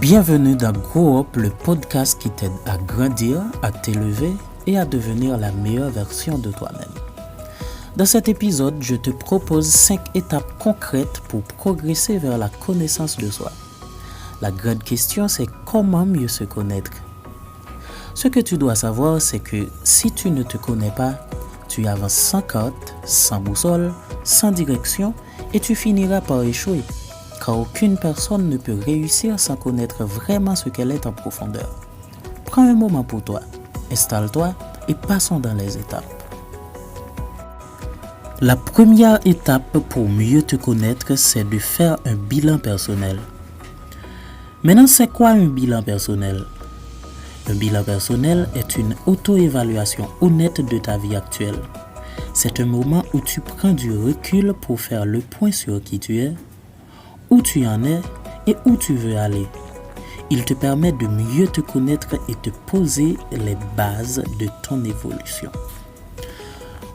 Bienvenue dans Grow Up, le podcast qui t'aide à grandir, à t'élever et à devenir la meilleure version de toi-même. Dans cet épisode, je te propose 5 étapes concrètes pour progresser vers la connaissance de soi. La grande question, c'est comment mieux se connaître. Ce que tu dois savoir, c'est que si tu ne te connais pas, tu avances sans carte, sans boussole, sans direction et tu finiras par échouer. Car aucune personne ne peut réussir sans connaître vraiment ce qu'elle est en profondeur. Prends un moment pour toi, installe-toi et passons dans les étapes. La première étape pour mieux te connaître, c'est de faire un bilan personnel. Maintenant, c'est quoi un bilan personnel? Un bilan personnel est une auto-évaluation honnête de ta vie actuelle. C'est un moment où tu prends du recul pour faire le point sur qui tu es, où tu en es et où tu veux aller. Il te permet de mieux te connaître et de poser les bases de ton évolution.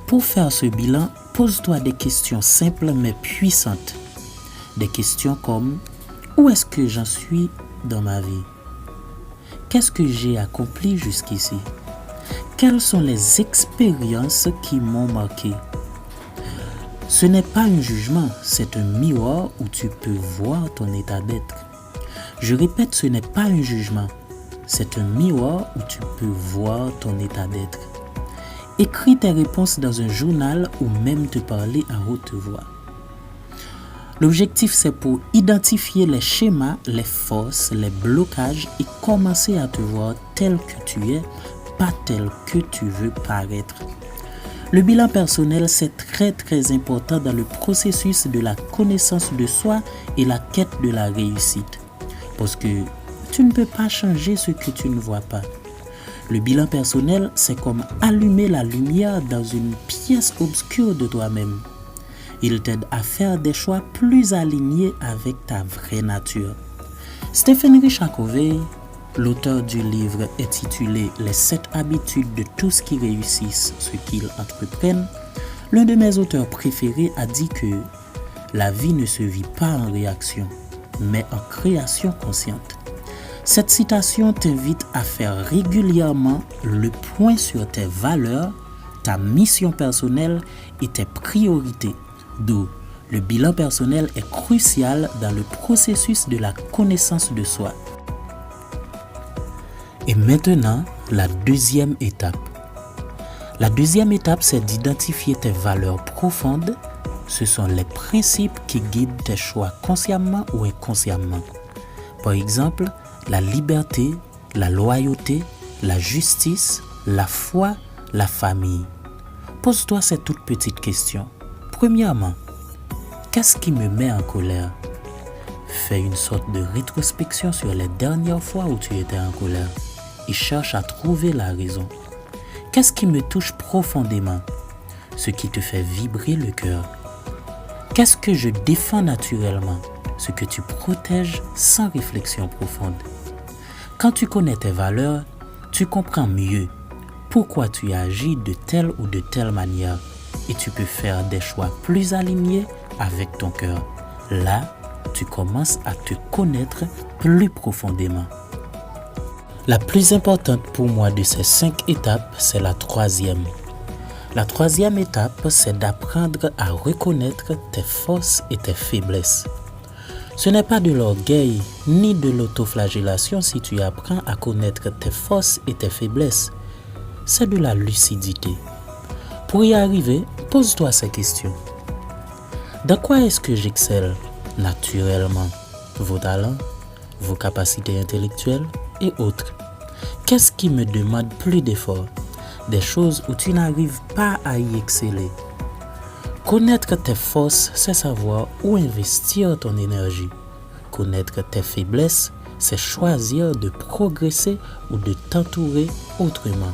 Pour faire ce bilan, pose-toi des questions simples mais puissantes. Des questions comme: où est-ce que j'en suis dans ma vie? Qu'est-ce que j'ai accompli jusqu'ici? Quelles sont les expériences qui m'ont marqué? Ce n'est pas un jugement, c'est un miroir où tu peux voir ton état d'être. Je répète, ce n'est pas un jugement, c'est un miroir où tu peux voir ton état d'être. Écris tes réponses dans un journal ou même te parler à haute voix. L'objectif, c'est pour identifier les schémas, les forces, les blocages et commencer à te voir tel que tu es, pas tel que tu veux paraître. Le bilan personnel, c'est très important dans le processus de la connaissance de soi et la quête de la réussite. Parce que tu ne peux pas changer ce que tu ne vois pas. Le bilan personnel, c'est comme allumer la lumière dans une pièce obscure de toi-même. Il t'aide à faire des choix plus alignés avec ta vraie nature. Stephen Richard Covey, l'auteur du livre intitulé « Les 7 habitudes de tous qui réussissent ce qu'ils entreprennent », l'un de mes auteurs préférés a dit que la vie ne se vit pas en réaction, mais en création consciente. Cette citation t'invite à faire régulièrement le point sur tes valeurs, ta mission personnelle et tes priorités. D'où le bilan personnel est crucial dans le processus de la connaissance de soi. Et maintenant, la deuxième étape. La deuxième étape, c'est d'identifier tes valeurs profondes. Ce sont les principes qui guident tes choix consciemment ou inconsciemment. Par exemple, la liberté, la loyauté, la justice, la foi, la famille. Pose-toi ces toutes petites questions. Premièrement, qu'est-ce qui me met en colère? Fais une sorte de rétrospection sur les dernières fois où tu étais en colère et cherche à trouver la raison. Qu'est-ce qui me touche profondément? Ce qui te fait vibrer le cœur. Qu'est-ce que je défends naturellement? Ce que tu protèges sans réflexion profonde. Quand tu connais tes valeurs, tu comprends mieux pourquoi tu agis de telle ou de telle manière et tu peux faire des choix plus alignés avec ton cœur. Là, tu commences à te connaître plus profondément. La plus importante pour moi de ces 5 étapes, c'est la troisième. La troisième étape, c'est d'apprendre à reconnaître tes forces et tes faiblesses. Ce n'est pas de l'orgueil ni de l'autoflagellation si tu apprends à connaître tes forces et tes faiblesses. C'est de la lucidité. Pour y arriver, pose-toi ces questions. Dans quoi est-ce que j'excelle naturellement? Vos talents, vos capacités intellectuelles et autres. Qu'est-ce qui me demande plus d'efforts? Des choses où tu n'arrives pas à y exceller. Connaître tes forces, c'est savoir où investir ton énergie. Connaître tes faiblesses, c'est choisir de progresser ou de t'entourer autrement.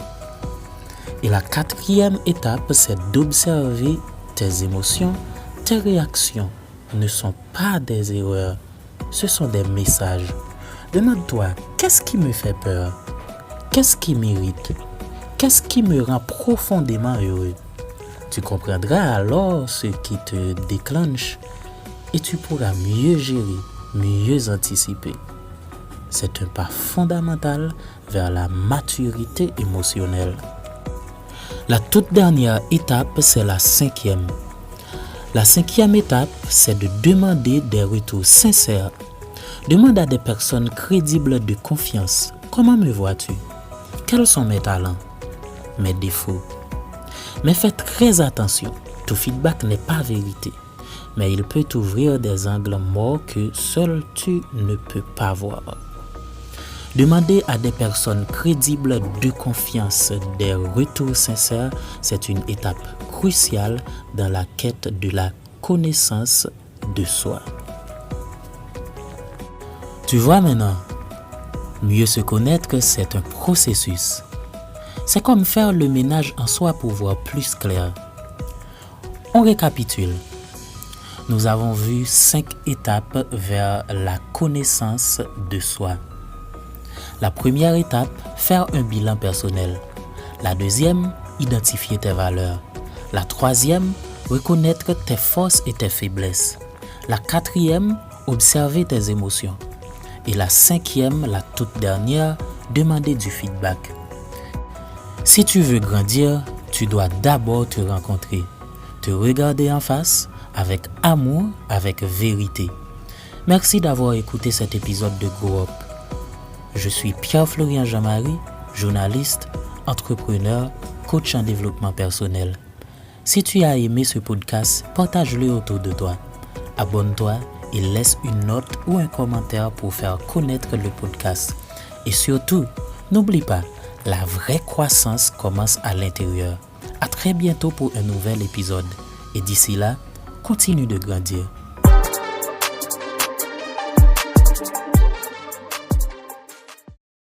Et la quatrième étape, c'est d'observer tes émotions. Tes réactions ne sont pas des erreurs, ce sont des messages. Demande-toi, qu'est-ce qui me fait peur? Qu'est-ce qui m'irrite? Qu'est-ce qui me rend profondément heureux? Tu comprendras alors ce qui te déclenche et tu pourras mieux gérer, mieux anticiper. c'est un pas fondamental vers la maturité émotionnelle. La toute dernière étape, c'est la 5e. La 5e étape, c'est de demander des retours sincères. Demande à des personnes crédibles de confiance. Comment me vois-tu? Quels sont mes talents? Mes défauts? Mais fais très attention, tout feedback n'est pas vérité, mais il peut ouvrir des angles morts que seul tu ne peux pas voir. Demander à des personnes crédibles de confiance des retours sincères, c'est une étape cruciale dans la quête de la connaissance de soi. Tu vois maintenant, mieux se connaître, c'est un processus. C'est comme faire le ménage en soi pour voir plus clair. On récapitule. Nous avons vu 5 étapes vers la connaissance de soi. La première étape, faire un bilan personnel. La deuxième, identifier tes valeurs. La troisième, reconnaître tes forces et tes faiblesses. La quatrième, observer tes émotions. Et la 5e, la toute dernière, demander du feedback. Si tu veux grandir, tu dois d'abord te rencontrer, te regarder en face, avec amour, avec vérité. Merci d'avoir écouté cet épisode de Grow Up. Je suis Pierre-Florian Jean-Marie, journaliste, entrepreneur, coach en développement personnel. Si tu as aimé ce podcast, partage-le autour de toi. Abonne-toi et laisse une note ou un commentaire pour faire connaître le podcast. Et surtout, n'oublie pas, la vraie croissance commence à l'intérieur. À très bientôt pour un nouvel épisode. Et d'ici là, continue de grandir.